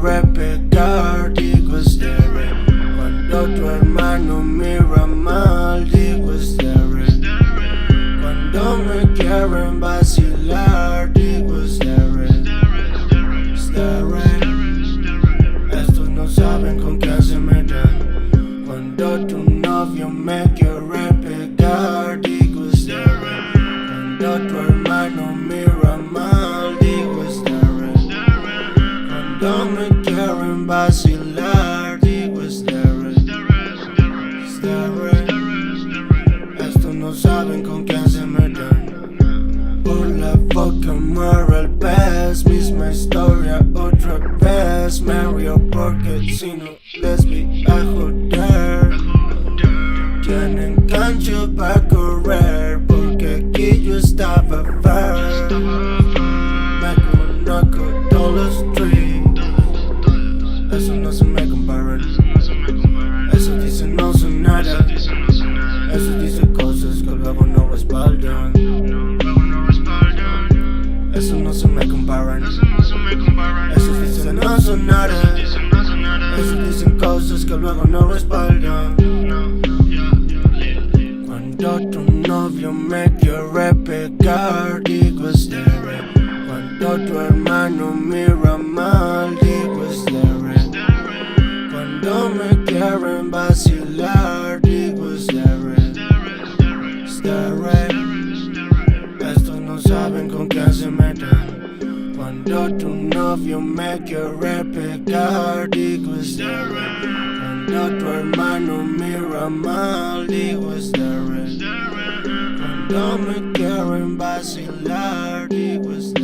quiere pegar, digo estaré. Cuando tu hermano mira mal, digo estaré. Cuando me quieren vacilar, digo estaré. Estaré. Estos no saben con qué se meten. Cuando tu novio me quiere pegar, digo estaré. Cuando tu hermano mira mal, digo estaré. Cuando me quieren vacilar, digo estaré. Estaré. Estos no saben con quién se meten. Por la boca muere el pez. Misma historia otra vez. Me río porque si no les vi a joder. Tienen cancha para correr porque aquí yo estaba fair. Me conozco todos los streets. Eso no se me comparan. Eso dicen no son nada. Eso dicen cosas que luego no respaldan. Eso no se me comparan. Eso dicen no son nada. Eso dicen cosas que luego no respaldan. Cuando tu novio me quiere pegar, digo estaré. Cuando tu hermano mira mal, digo estaré. Cuando me quieren vacilar, digo estaré. Estaré. Estos no saben con quién se meten. Cuando tu novio me quiere pegar, digo estaré. Cuando tu hermano mira mal, digo estaré. Cuando me quieren vacilar, digo estaré.